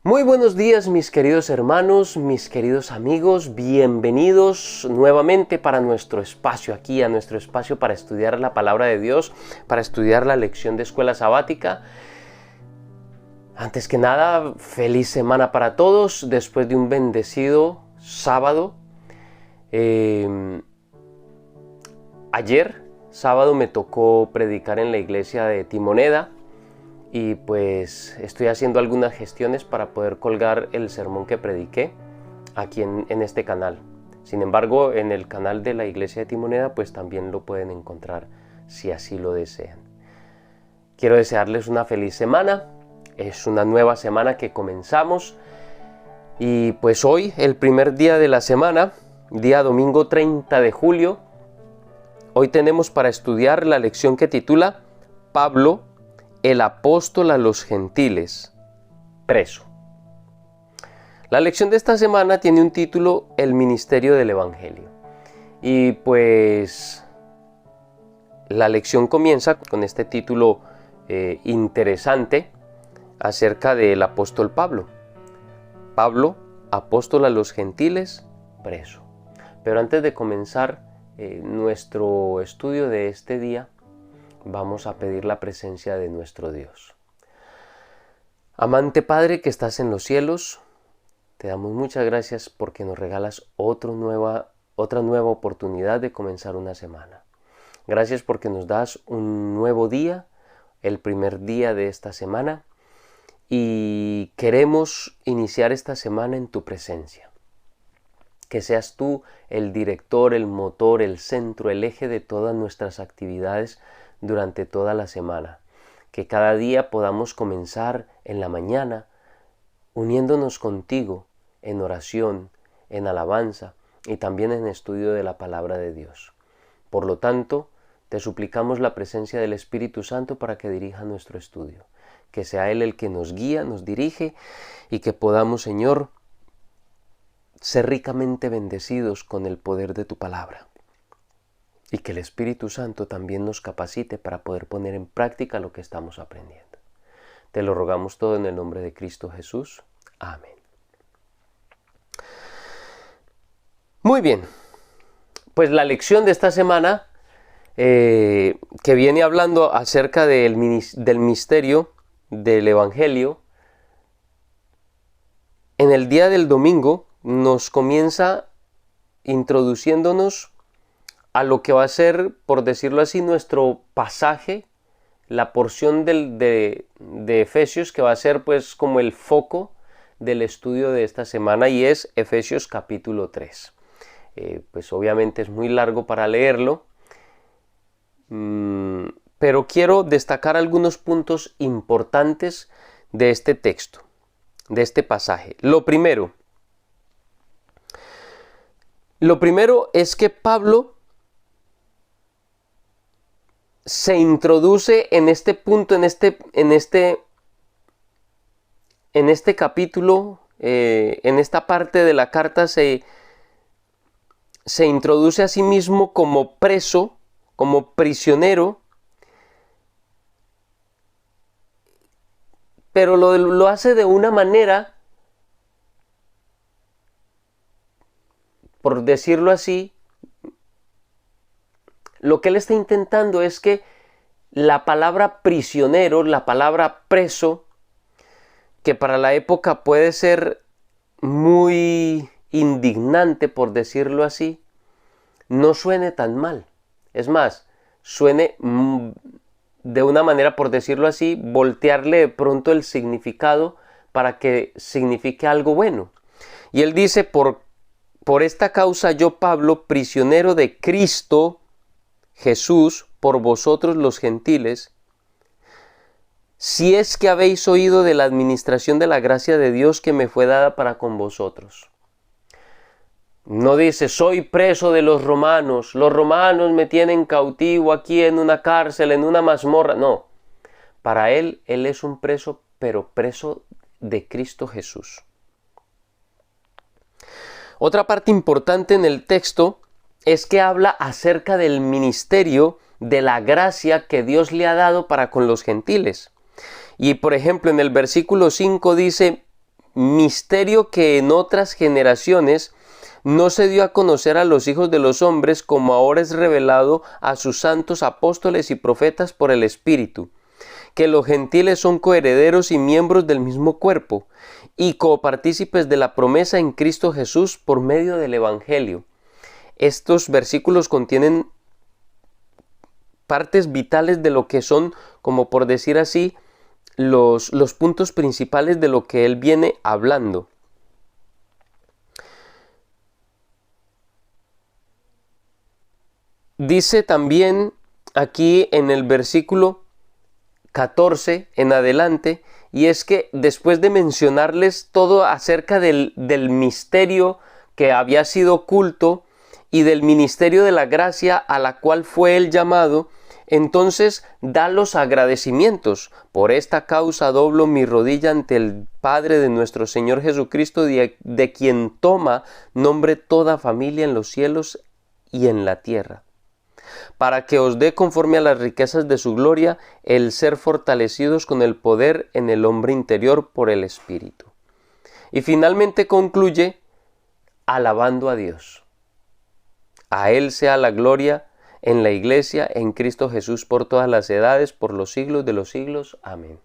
Muy buenos días, mis queridos hermanos, mis queridos amigos, bienvenidos nuevamente para nuestro espacio aquí, a nuestro espacio para estudiar la palabra de Dios, para estudiar la lección de escuela sabática. Antes que nada, feliz semana para todos, después de un bendecido sábado. Ayer, sábado, me tocó predicar en la iglesia de Timoneda. Y pues estoy haciendo algunas gestiones para poder colgar el sermón que prediqué aquí en este canal. Sin embargo, en el canal de la iglesia de Timoneda pues también lo pueden encontrar si así lo desean. Quiero desearles una feliz semana. Es una nueva semana que comenzamos. Y pues hoy, el primer día de la semana, día domingo 30 de julio, hoy tenemos para estudiar la lección que titula Pablo, el apóstol a los gentiles, preso. La lección de esta semana tiene un título, El ministerio del evangelio. Y pues la lección comienza con este título interesante acerca del apóstol Pablo. Pablo, apóstol a los gentiles, preso. Pero antes de comenzar nuestro estudio de este día, vamos a pedir la presencia de nuestro Dios. Amante Padre que estás en los cielos, te damos muchas gracias porque nos regalas otra nueva oportunidad de comenzar una semana. Gracias porque nos das un nuevo día, el primer día de esta semana, y queremos iniciar esta semana en tu presencia. Que seas tú el director, el motor, el centro, el eje de todas nuestras actividades durante toda la semana, que cada día podamos comenzar en la mañana uniéndonos contigo en oración, en alabanza y también en estudio de la palabra de Dios. Por lo tanto, te suplicamos la presencia del Espíritu Santo para que dirija nuestro estudio, que sea Él el que nos guía, nos dirige y que podamos, Señor, ser ricamente bendecidos con el poder de tu palabra. Y que el Espíritu Santo también nos capacite para poder poner en práctica lo que estamos aprendiendo. Te lo rogamos todo en el nombre de Cristo Jesús. Amén. Muy bien, pues la lección de esta semana que viene hablando acerca del misterio del Evangelio, en el día del domingo nos comienza introduciéndonos a lo que va a ser, por decirlo así, nuestro pasaje, la porción de Efesios, que va a ser pues como el foco del estudio de esta semana, y es Efesios capítulo 3. Pues obviamente es muy largo para leerlo, pero quiero destacar algunos puntos importantes de este texto, de este pasaje. Lo primero es que Pablo se introduce en este punto, en este capítulo, en esta parte de la carta, se introduce a sí mismo como preso, como prisionero, pero lo hace de una manera, por decirlo así, lo que él está intentando es que la palabra prisionero, la palabra preso, que para la época puede ser muy indignante, por decirlo así, no suene tan mal. Es más, suene de una manera, por decirlo así, voltearle de pronto el significado para que signifique algo bueno. Y él dice, por esta causa yo, Pablo, prisionero de Cristo Jesús, por vosotros los gentiles, si es que habéis oído de la administración de la gracia de Dios que me fue dada para con vosotros. No dice, soy preso de los romanos me tienen cautivo aquí en una cárcel, en una mazmorra. No, para él es un preso, pero preso de Cristo Jesús. Otra parte importante en el texto es que habla acerca del ministerio de la gracia que Dios le ha dado para con los gentiles. Y por ejemplo en el versículo 5 dice, misterio que en otras generaciones no se dio a conocer a los hijos de los hombres, como ahora es revelado a sus santos apóstoles y profetas por el Espíritu, que los gentiles son coherederos y miembros del mismo cuerpo, y copartícipes de la promesa en Cristo Jesús por medio del Evangelio. Estos versículos contienen partes vitales de lo que son, como por decir así, los puntos principales de lo que él viene hablando. Dice también aquí en el versículo 14 en adelante, y es que después de mencionarles todo acerca del misterio que había sido oculto y del ministerio de la gracia a la cual fue el llamado, entonces da los agradecimientos. Por esta causa doblo mi rodilla ante el Padre de nuestro Señor Jesucristo, de quien toma nombre toda familia en los cielos y en la tierra, para que os dé conforme a las riquezas de su gloria el ser fortalecidos con el poder en el hombre interior por el Espíritu. Y finalmente concluye alabando a Dios. A Él sea la gloria en la Iglesia, en Cristo Jesús, por todas las edades, por los siglos de los siglos. Amén.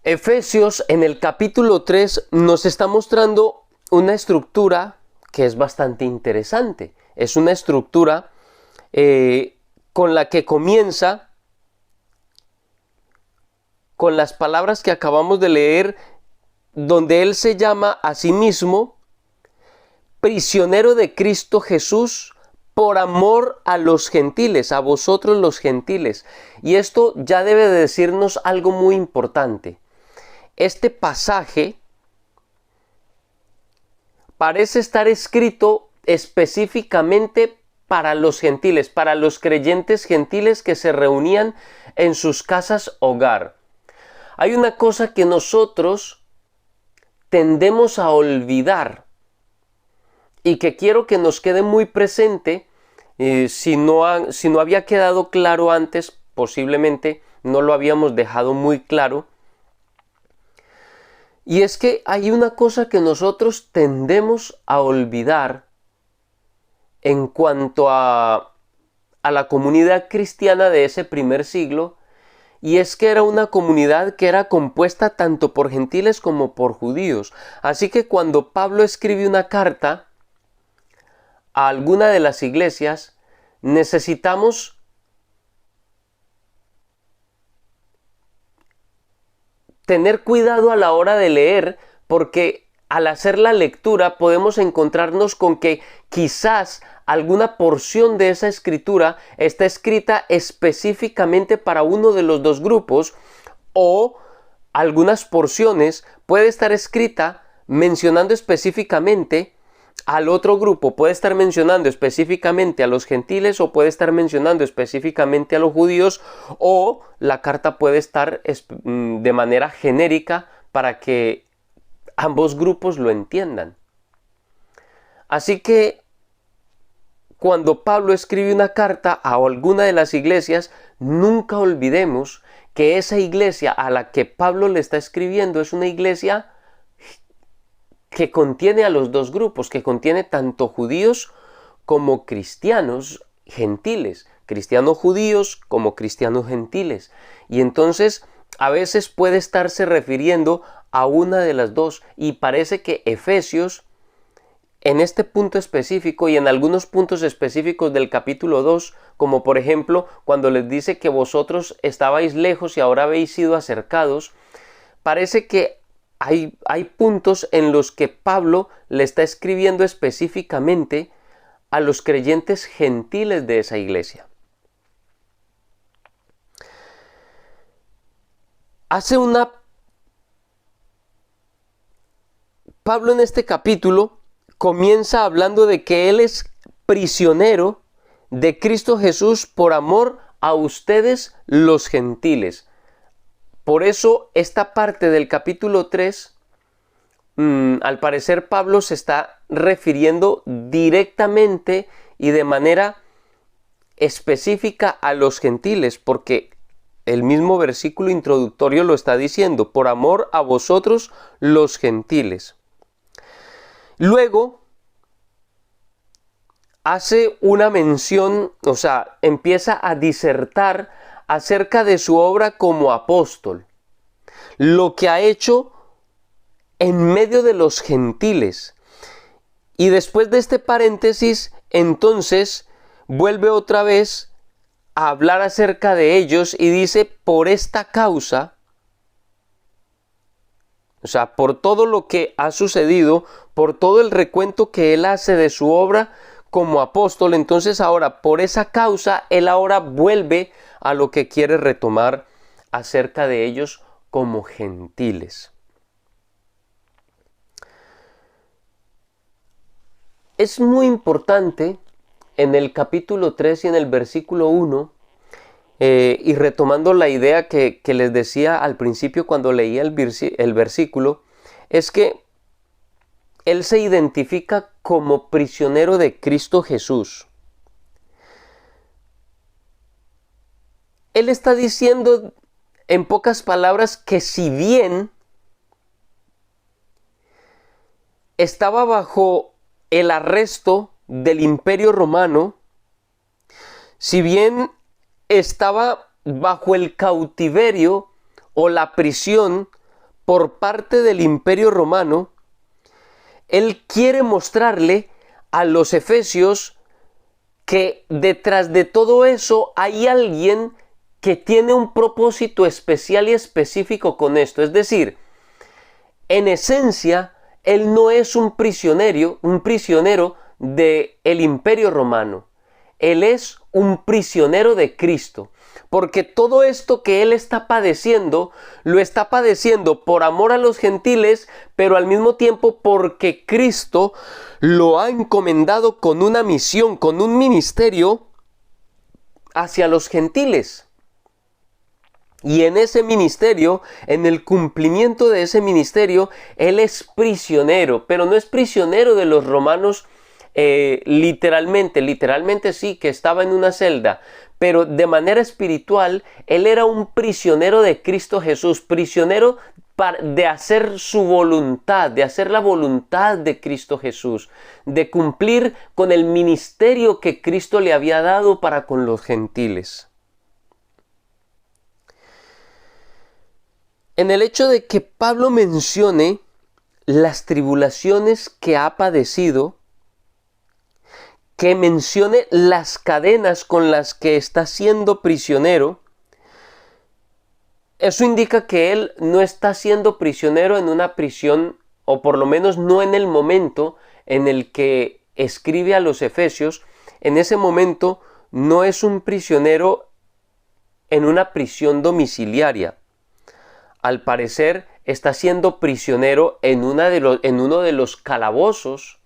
Efesios, en el capítulo 3, nos está mostrando una estructura que es bastante interesante. Es una estructura con la que comienza con las palabras que acabamos de leer, donde él se llama a sí mismo prisionero de Cristo Jesús por amor a los gentiles, a vosotros los gentiles. Y esto ya debe de decirnos algo muy importante. Este pasaje parece estar escrito específicamente para los gentiles, para los creyentes gentiles que se reunían en sus casas hogar. Hay una cosa que nosotros tendemos a olvidar y que quiero que nos quede muy presente. Si no había quedado claro antes, posiblemente no lo habíamos dejado muy claro. Y es que hay una cosa que nosotros tendemos a olvidar en cuanto a la comunidad cristiana de ese primer siglo, y es que era una comunidad que era compuesta tanto por gentiles como por judíos. Así que cuando Pablo escribe una carta a alguna de las iglesias, necesitamos tener cuidado a la hora de leer, porque al hacer la lectura podemos encontrarnos con que quizás alguna porción de esa escritura está escrita específicamente para uno de los dos grupos, o algunas porciones puede estar escrita mencionando específicamente al otro grupo, puede estar mencionando específicamente a los gentiles, o puede estar mencionando específicamente a los judíos, o la carta puede estar de manera genérica para que ambos grupos lo entiendan. Así que cuando Pablo escribe una carta a alguna de las iglesias, nunca olvidemos que esa iglesia a la que Pablo le está escribiendo es una iglesia que contiene a los dos grupos, que contiene tanto judíos como cristianos gentiles, cristianos judíos como cristianos gentiles. Y entonces a veces puede estarse refiriendo a una de las dos, y parece que Efesios, en este punto específico y en algunos puntos específicos del capítulo 2, como por ejemplo cuando les dice que vosotros estabais lejos y ahora habéis sido acercados, parece que hay puntos en los que Pablo le está escribiendo específicamente a los creyentes gentiles de esa iglesia. Pablo en este capítulo comienza hablando de que él es prisionero de Cristo Jesús por amor a ustedes los gentiles. Por eso esta parte del capítulo 3, al parecer Pablo se está refiriendo directamente y de manera específica a los gentiles, porque el mismo versículo introductorio lo está diciendo, por amor a vosotros los gentiles. Luego hace una mención, o sea, empieza a disertar acerca de su obra como apóstol, lo que ha hecho en medio de los gentiles. Y después de este paréntesis, entonces vuelve otra vez a hablar acerca de ellos y dice, por esta causa, o sea, por todo lo que ha sucedido, por todo el recuento que él hace de su obra como apóstol, entonces ahora, por esa causa, él ahora vuelve a lo que quiere retomar acerca de ellos como gentiles. Es muy importante en el capítulo 3 y en el versículo 1, y retomando la idea que les decía al principio cuando leía el versículo, es que él se identifica como prisionero de Cristo Jesús. Él está diciendo en pocas palabras que si bien estaba bajo el arresto del Imperio Romano, si bien estaba bajo el cautiverio o la prisión por parte del Imperio Romano, él quiere mostrarle a los efesios que detrás de todo eso hay alguien que tiene un propósito especial y específico con esto. Es decir, en esencia, él no es un prisionero del Imperio Romano. Él es un prisionero de Cristo, porque todo esto que él está padeciendo, lo está padeciendo por amor a los gentiles, pero al mismo tiempo porque Cristo lo ha encomendado con una misión, con un ministerio hacia los gentiles. Y en ese ministerio, en el cumplimiento de ese ministerio, él es prisionero, pero no es prisionero de los romanos literalmente sí, que estaba en una celda, pero de manera espiritual, él era un prisionero de Cristo Jesús, prisionero de hacer su voluntad, de hacer la voluntad de Cristo Jesús, de cumplir con el ministerio que Cristo le había dado para con los gentiles. En el hecho de que Pablo mencione las tribulaciones que ha padecido, que mencione las cadenas con las que está siendo prisionero, eso indica que él no está siendo prisionero en una prisión, o por lo menos no en el momento en el que escribe a los efesios. En ese momento no es un prisionero en una prisión domiciliaria. Al parecer está siendo prisionero en uno de los calabozos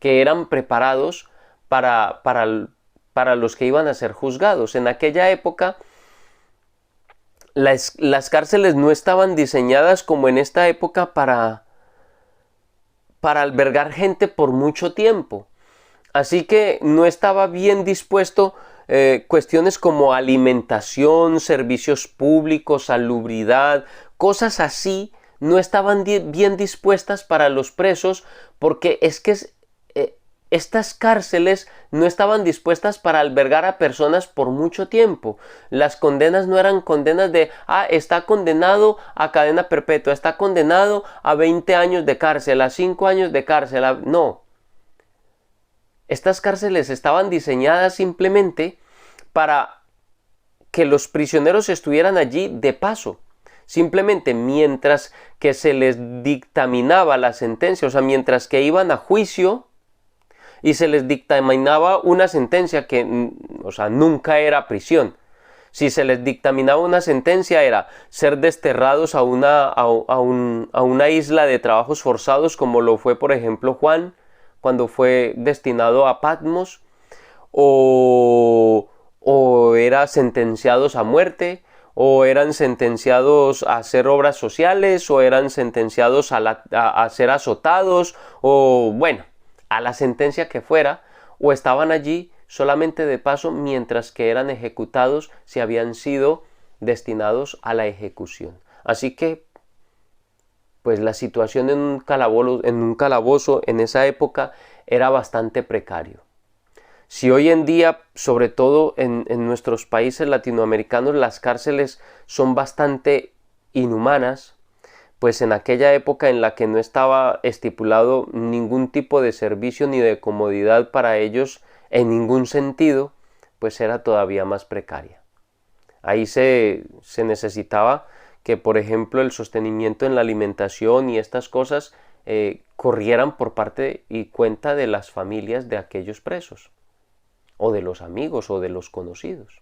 que eran preparados para los que iban a ser juzgados. En aquella época las cárceles no estaban diseñadas como en esta época para albergar gente por mucho tiempo. Así que no estaba bien dispuesto cuestiones como alimentación, servicios públicos, salubridad, cosas así, no estaban bien dispuestas para los presos, porque es que estas cárceles no estaban dispuestas para albergar a personas por mucho tiempo. Las condenas no eran condenas de, está condenado a cadena perpetua, está condenado a 20 años de cárcel, a 5 años de cárcel. No. Estas cárceles estaban diseñadas simplemente para que los prisioneros estuvieran allí de paso. Simplemente mientras que se les dictaminaba la sentencia, o sea, mientras que iban a juicio, y se les dictaminaba una sentencia que, o sea, nunca era prisión. Si se les dictaminaba una sentencia era ser desterrados a una isla de trabajos forzados, como lo fue, por ejemplo, Juan, cuando fue destinado a Patmos, o eran sentenciados a muerte, o eran sentenciados a hacer obras sociales, o eran sentenciados a ser azotados, o bueno, a la sentencia que fuera, o estaban allí solamente de paso mientras que eran ejecutados si habían sido destinados a la ejecución. Así que, pues la situación en un calabozo en esa época era bastante precario. Si hoy en día, sobre todo en nuestros países latinoamericanos, las cárceles son bastante inhumanas, pues en aquella época en la que no estaba estipulado ningún tipo de servicio ni de comodidad para ellos en ningún sentido, pues era todavía más precaria. Ahí se necesitaba que, por ejemplo, el sostenimiento en la alimentación y estas cosas corrieran por parte y cuenta de las familias de aquellos presos, o de los amigos o de los conocidos.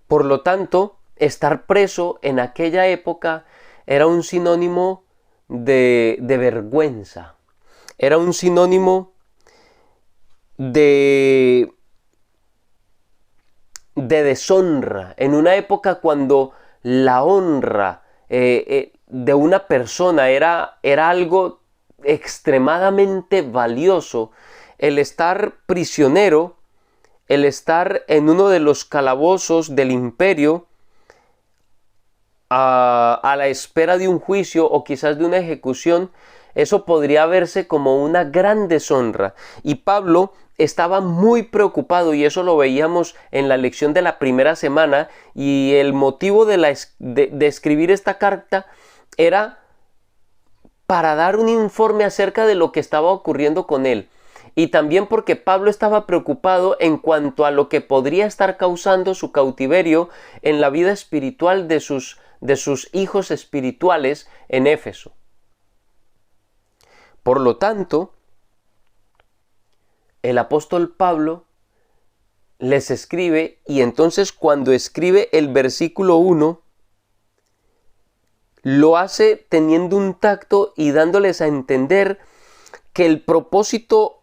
Por lo tanto, estar preso en aquella época era un sinónimo de vergüenza, era un sinónimo de deshonra, en una época cuando la honra de una persona era algo extremadamente valioso. El estar prisionero, el estar en uno de los calabozos del imperio a la espera de un juicio o quizás de una ejecución, eso podría verse como una gran deshonra. Y Pablo estaba muy preocupado, y eso lo veíamos en la lección de la primera semana, y el motivo de escribir esta carta era para dar un informe acerca de lo que estaba ocurriendo con él. Y también porque Pablo estaba preocupado en cuanto a lo que podría estar causando su cautiverio en la vida espiritual de sus hijos espirituales en Éfeso. Por lo tanto, el apóstol Pablo les escribe, y entonces cuando escribe el versículo 1, lo hace teniendo un tacto y dándoles a entender que el propósito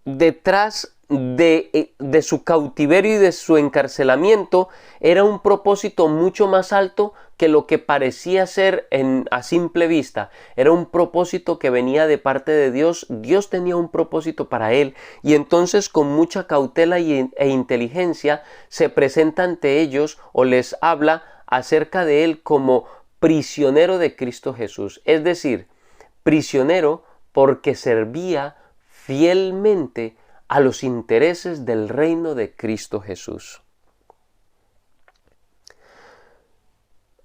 detrás de su cautiverio y de su encarcelamiento era un propósito mucho más alto que lo que parecía ser a simple vista. Era un propósito que venía de parte de Dios. Dios tenía un propósito para él, y entonces con mucha cautela e inteligencia se presenta ante ellos o les habla acerca de él como prisionero de Cristo Jesús, es decir, prisionero porque servía fielmente a los intereses del reino de Cristo Jesús.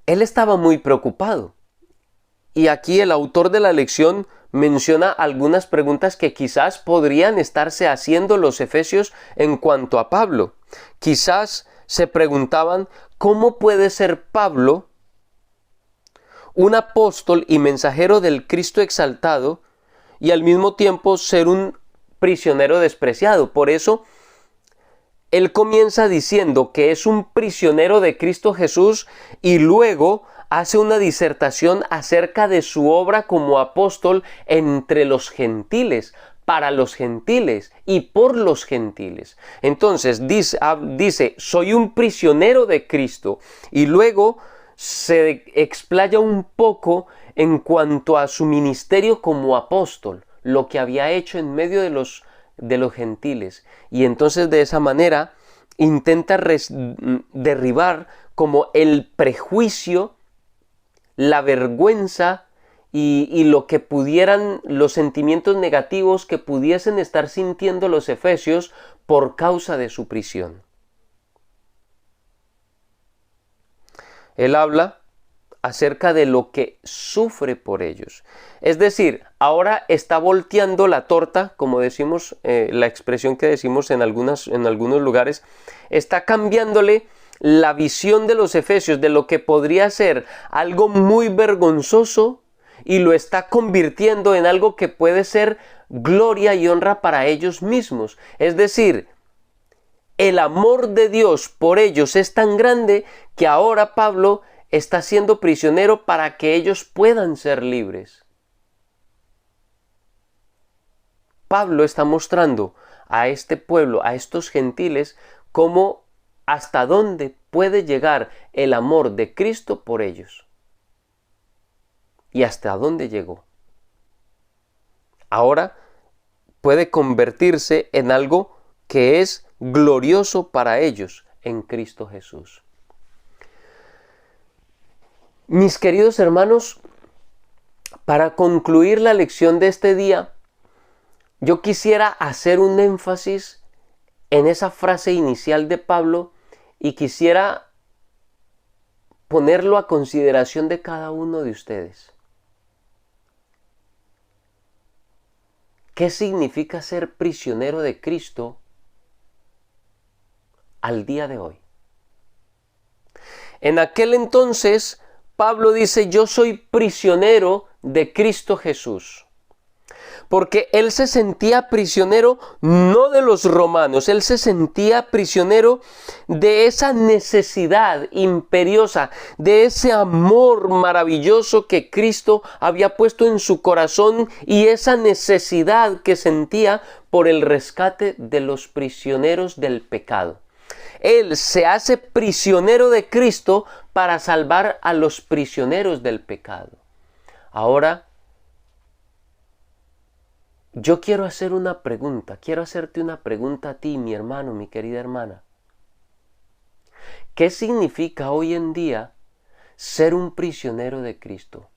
Él estaba muy preocupado, y aquí el autor de la lección menciona algunas preguntas que quizás podrían estarse haciendo los efesios en cuanto a Pablo. Quizás se preguntaban, ¿cómo puede ser Pablo un apóstol y mensajero del Cristo exaltado y al mismo tiempo ser un prisionero despreciado? Por eso, él comienza diciendo que es un prisionero de Cristo Jesús, y luego hace una disertación acerca de su obra como apóstol entre los gentiles, para los gentiles y por los gentiles. Entonces dice, soy un prisionero de Cristo, y luego se explaya un poco en cuanto a su ministerio como apóstol, lo que había hecho en medio de los gentiles, y entonces de esa manera intenta derribar como el prejuicio, la vergüenza y lo que pudieran, los sentimientos negativos que pudiesen estar sintiendo los efesios por causa de su prisión. Él habla acerca de lo que sufre por ellos. Es decir, ahora está volteando la torta, como decimos, la expresión que decimos en algunos lugares, está cambiándole la visión de los efesios de lo que podría ser algo muy vergonzoso, y lo está convirtiendo en algo que puede ser gloria y honra para ellos mismos. Es decir, el amor de Dios por ellos es tan grande que ahora Pablo está siendo prisionero para que ellos puedan ser libres. Pablo está mostrando a este pueblo, a estos gentiles, cómo hasta dónde puede llegar el amor de Cristo por ellos. Y hasta dónde llegó. Ahora puede convertirse en algo que es glorioso para ellos en Cristo Jesús. Mis queridos hermanos, para concluir la lección de este día, yo quisiera hacer un énfasis en esa frase inicial de Pablo y quisiera ponerlo a consideración de cada uno de ustedes. ¿Qué significa ser prisionero de Cristo al día de hoy? En aquel entonces, Pablo dice, yo soy prisionero de Cristo Jesús. Porque él se sentía prisionero no de los romanos, él se sentía prisionero de esa necesidad imperiosa, de ese amor maravilloso que Cristo había puesto en su corazón y esa necesidad que sentía por el rescate de los prisioneros del pecado. Él se hace prisionero de Cristo para salvar a los prisioneros del pecado. Ahora, yo quiero hacer una pregunta, quiero hacerte una pregunta a ti, mi hermano, mi querida hermana. ¿Qué significa hoy en día ser un prisionero de Cristo?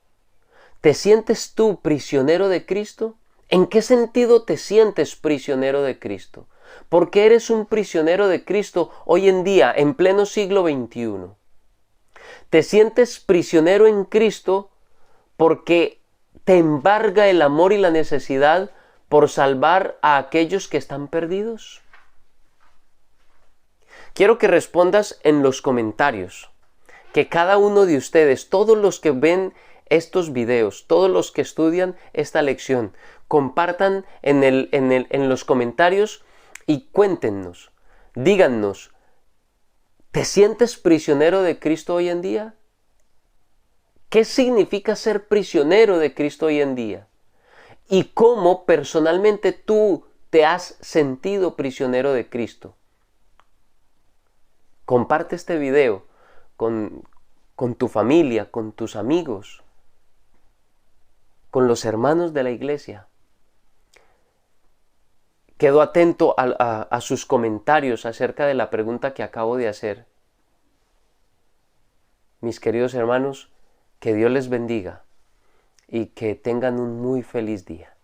¿Te sientes tú prisionero de Cristo? ¿En qué sentido te sientes prisionero de Cristo? ¿Por qué eres un prisionero de Cristo hoy en día, en pleno siglo XXI? ¿Te sientes prisionero en Cristo porque te embarga el amor y la necesidad por salvar a aquellos que están perdidos? Quiero que respondas en los comentarios, que cada uno de ustedes, todos los que ven estos videos, todos los que estudian esta lección, compartan en los comentarios y cuéntenos, díganos, ¿te sientes prisionero de Cristo hoy en día? ¿Qué significa ser prisionero de Cristo hoy en día? ¿Y cómo personalmente tú te has sentido prisionero de Cristo? Comparte este video con tu familia, con tus amigos, con los hermanos de la iglesia. Quedo atento a sus comentarios acerca de la pregunta que acabo de hacer. Mis queridos hermanos, que Dios les bendiga y que tengan un muy feliz día.